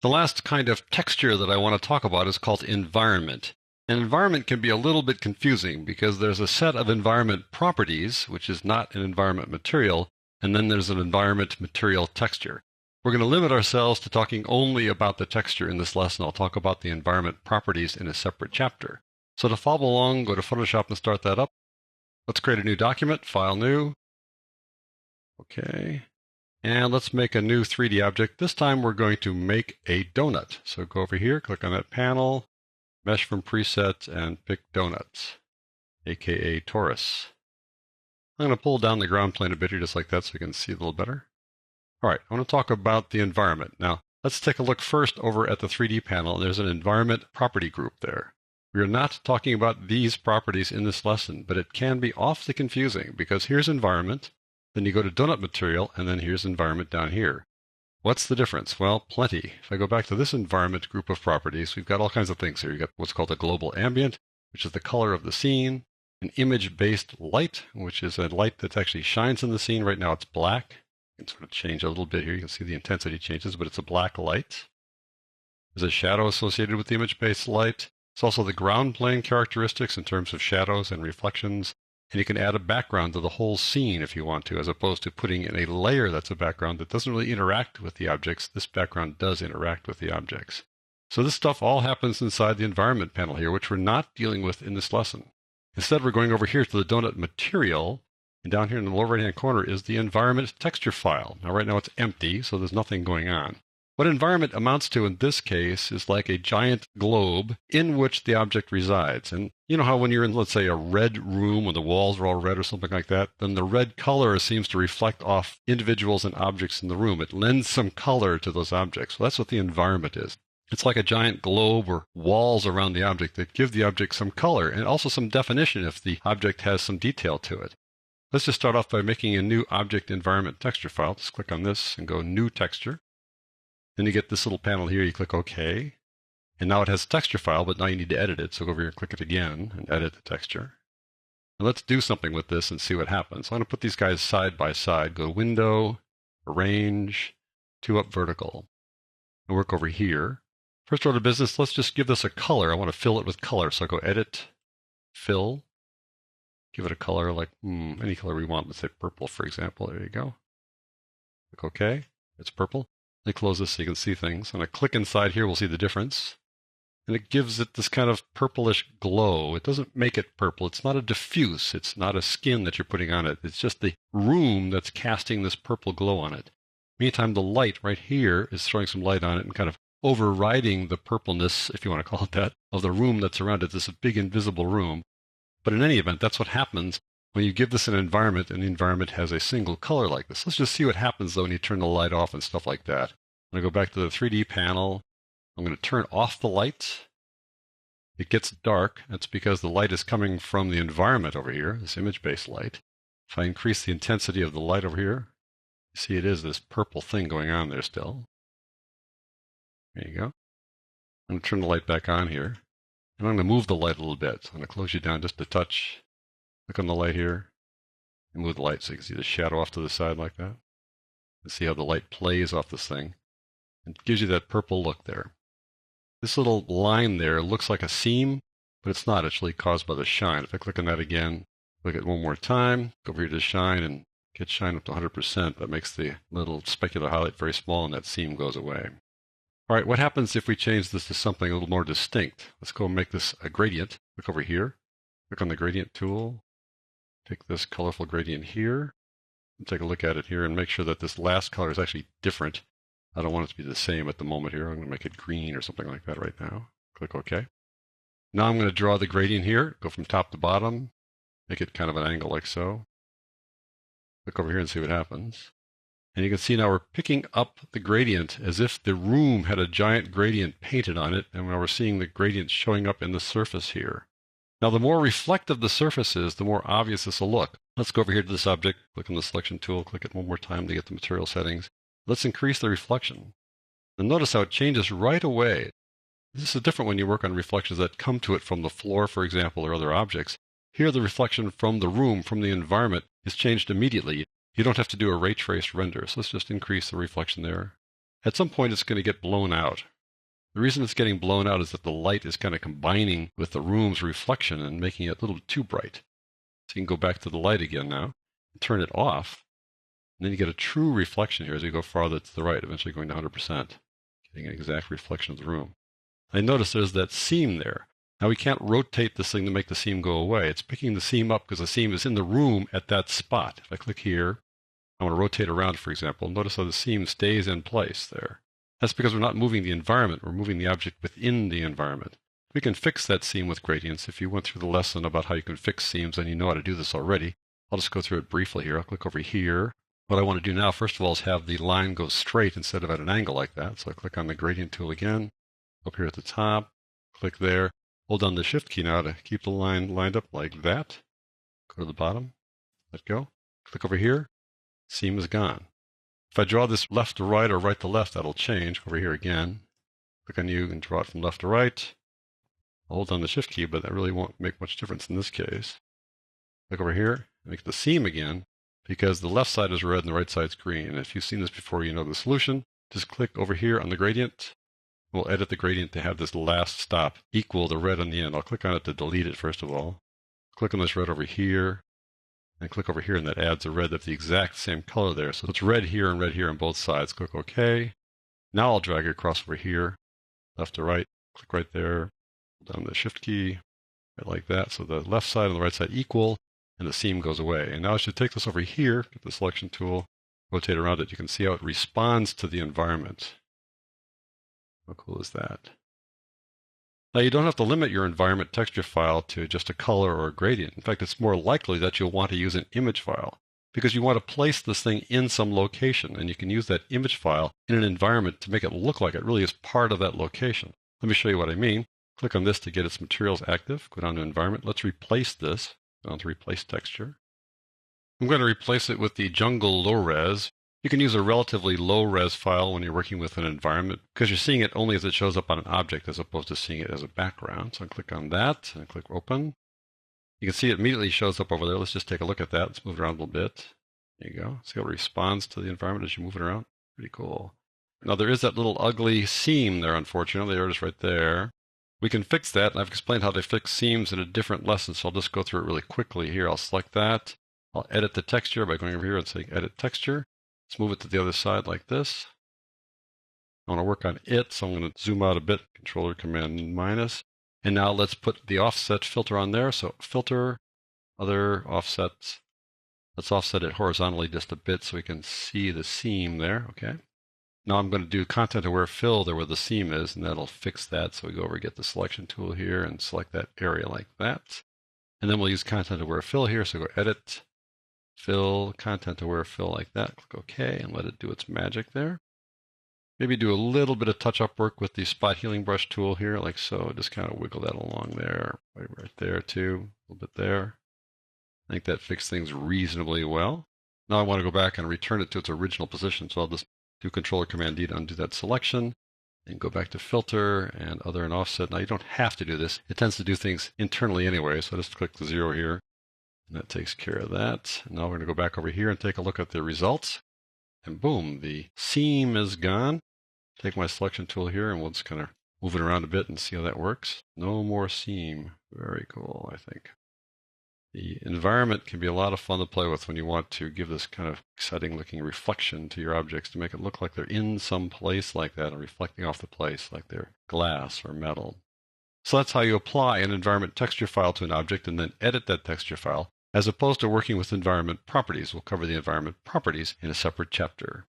The last kind of texture that I want to talk about is called environment. An environment can be a little bit confusing because there's a set of environment properties, which is not an environment material, and then there's an environment material texture. We're going to limit ourselves to talking only about the texture in this lesson. I'll talk about the environment properties in a separate chapter. So to follow along, go to Photoshop and start that up. Let's create a new document, File New. Okay. And let's make a new 3D object. This time we're going to make a donut. So go over here, click on that panel, Mesh from Presets, and pick Donuts, aka Torus. I'm going to pull down the ground plane a bit here just like that so you can see a little better. All right, I want to talk about the environment. Now, let's take a look first over at the 3D panel. There's an environment property group there. We are not talking about these properties in this lesson, but it can be awfully confusing because here's environment, then you go to donut material, and then here's environment down here. What's the difference? Well, plenty. If I go back to this environment group of properties, we've got all kinds of things here. You've got what's called a global ambient, which is the color of the scene, an image-based light, which is a light that actually shines in the scene. Right now it's black. You can sort of change a little bit here. You can see the intensity changes, but it's a black light. There's a shadow associated with the image-based light. It's also the ground plane characteristics in terms of shadows and reflections. And you can add a background to the whole scene if you want to, as opposed to putting in a layer that's a background that doesn't really interact with the objects. This background does interact with the objects. So this stuff all happens inside the environment panel here, which we're not dealing with in this lesson. Instead, we're going over here to the donut material, and down here in the lower right-hand corner is the environment texture file. Now, right now it's empty, so there's nothing going on. What environment amounts to in this case is like a giant globe in which the object resides. And you know how when you're in, let's say, a red room when the walls are all red or something like that, then the red color seems to reflect off individuals and objects in the room. It lends some color to those objects. Well, that's what the environment is. It's like a giant globe or walls around the object that give the object some color and also some definition if the object has some detail to it. Let's just start off by making a new object environment texture file. Just click on this and go New Texture. Then you get this little panel here, you click OK. And now it has a texture file, but now you need to edit it. So go over here and click it again and edit the texture. And let's do something with this and see what happens. So I'm going to put these guys side by side. Go to Window, Arrange, 2 up vertical. And work over here. First order of business, let's just give this a color. I want to fill it with color. So I go Edit, Fill. Give it a color like any color we want. Let's say purple, for example. There you go. Click OK. It's purple. Let me close this so you can see things. When I click inside here, we'll see the difference. And it gives it this kind of purplish glow. It doesn't make it purple. It's not a diffuse. It's not a skin that you're putting on it. It's just the room that's casting this purple glow on it. Meantime, the light right here is throwing some light on it and kind of overriding the purpleness, if you want to call it that, of the room that's around it. This big invisible room. But in any event, that's what happens when you give this an environment and the environment has a single color like this. Let's just see what happens though when you turn the light off and stuff like that. I'm going to go back to the 3D panel. I'm going to turn off the light. It gets dark. That's because the light is coming from the environment over here, this image-based light. If I increase the intensity of the light over here, you see it is this purple thing going on there still. There you go. I'm going to turn the light back on here. And I'm going to move the light a little bit. So I'm going to close you down just a touch. Click on the light here, and move the light so you can see the shadow off to the side like that. And see how the light plays off this thing. And it gives you that purple look there. This little line there looks like a seam, but it's not actually caused by the shine. If I click on that again, click it one more time, go over here to shine and get shine up to 100%. That makes the little specular highlight very small and that seam goes away. All right, what happens if we change this to something a little more distinct? Let's go and make this a gradient. Click over here, click on the gradient tool. Take this colorful gradient here, and take a look at it here and make sure that this last color is actually different. I don't want it to be the same at the moment here. I'm going to make it green or something like that right now. Click OK. Now I'm going to draw the gradient here, go from top to bottom, make it kind of an angle like so. Click over here and see what happens. And you can see now we're picking up the gradient as if the room had a giant gradient painted on it, and now we're seeing the gradient showing up in the surface here. Now, the more reflective the surface is, the more obvious this will look. Let's go over here to this object, click on the selection tool, click it one more time to get the material settings. Let's increase the reflection. And notice how it changes right away. This is different when you work on reflections that come to it from the floor, for example, or other objects. Here, the reflection from the room, from the environment, is changed immediately. You don't have to do a ray trace render. So let's just increase the reflection there. at some point it's going to get blown out. The reason it's getting blown out is that the light is kind of combining with the room's reflection and making it a little too bright. So you can go back to the light again now, and turn it off, and then you get a true reflection here as you go farther to the right, eventually going to 100%, getting an exact reflection of the room. I notice there's that seam there. Now we can't rotate this thing to make the seam go away. It's picking the seam up because the seam is in the room at that spot. If I click here, I want to rotate around, for example. Notice how the seam stays in place there. That's because we're not moving the environment, we're moving the object within the environment. We can fix that seam with gradients. If you went through the lesson about how you can fix seams and you know how to do this already, I'll just go through it briefly here. I'll click over here. What I want to do now, first of all, is have the line go straight instead of at an angle like that. So I click on the gradient tool again, up here at the top, click there. Hold down the Shift key now to keep the line lined up like that. Go to the bottom, let go. Click over here, seam is gone. If I draw this left to right or right to left, that'll change. Over here again, click on you and draw it from left to right. I'll hold down the Shift key, but that really won't make much difference in this case. Click over here, make the seam again, because the left side is red and the right side's green. And if you've seen this before, you know the solution. Just click over here on the gradient. We'll edit the gradient to have this last stop equal the red on the end. I'll click on it to delete it first of all. Click on this red over here, and click over here, and that adds a red that's the exact same color there. So it's red here and red here on both sides. Click OK. Now I'll drag it across over here, left to right. Click right there, hold down the Shift key, right like that. So the left side and the right side equal, and the seam goes away. And now I should take this over here, get the selection tool, rotate around it. You can see how it responds to the environment. How cool is that? Now you don't have to limit your environment texture file to just a color or a gradient. In fact, it's more likely that you'll want to use an image file because you want to place this thing in some location, and you can use that image file in an environment to make it look like it really is part of that location. Let me show you what I mean. Click on this to get its materials active. Go down to environment. Let's replace this. Go down to replace texture. I'm going to replace it with the jungle low res. You can use a relatively low-res file when you're working with an environment because you're seeing it only as it shows up on an object as opposed to seeing it as a background. So I click on that and click Open. You can see it immediately shows up over there. Let's just take a look at that. Let's move it around a little bit. There you go. See how it responds to the environment as you move it around? Pretty cool. Now there is that little ugly seam there, unfortunately. There it is right there. We can fix that, and I've explained how to fix seams in a different lesson, so I'll just go through it really quickly here. I'll select that. I'll edit the texture by going over here and saying Edit Texture. Let's move it to the other side like this. I want to work on it, so I'm going to zoom out a bit, Controller Command minus. And now let's put the offset filter on there. So Filter, Other Offsets. Let's offset it horizontally just a bit so we can see the seam there, okay? Now I'm going to do Content Aware Fill there where the seam is, and that'll fix that. So we go over and get the Selection tool here and select that area like that. And then we'll use Content Aware Fill here, so go Edit, Fill, Content Aware Fill like that. Click OK and let it do its magic there. Maybe do a little bit of touch-up work with the Spot Healing Brush tool here, like so. Just kind of wiggle that along there, right there too, a little bit there. I think that fixed things reasonably well. Now I want to go back and return it to its original position, so I'll just do Controller Command D to undo that selection and go back to Filter and Other and Offset. Now you don't have to do this. It tends to do things internally anyway, so just click the 0 here. And that takes care of that. Now we're going to go back over here and take a look at the results. And boom, the seam is gone. Take my selection tool here and we'll just kind of move it around a bit and see how that works. No more seam. Very cool, I think. The environment can be a lot of fun to play with when you want to give this kind of exciting looking reflection to your objects to make it look like they're in some place like that and reflecting off the place like they're glass or metal. So that's how you apply an environment texture file to an object and then edit that texture file, as opposed to working with environment properties. We'll cover the environment properties in a separate chapter.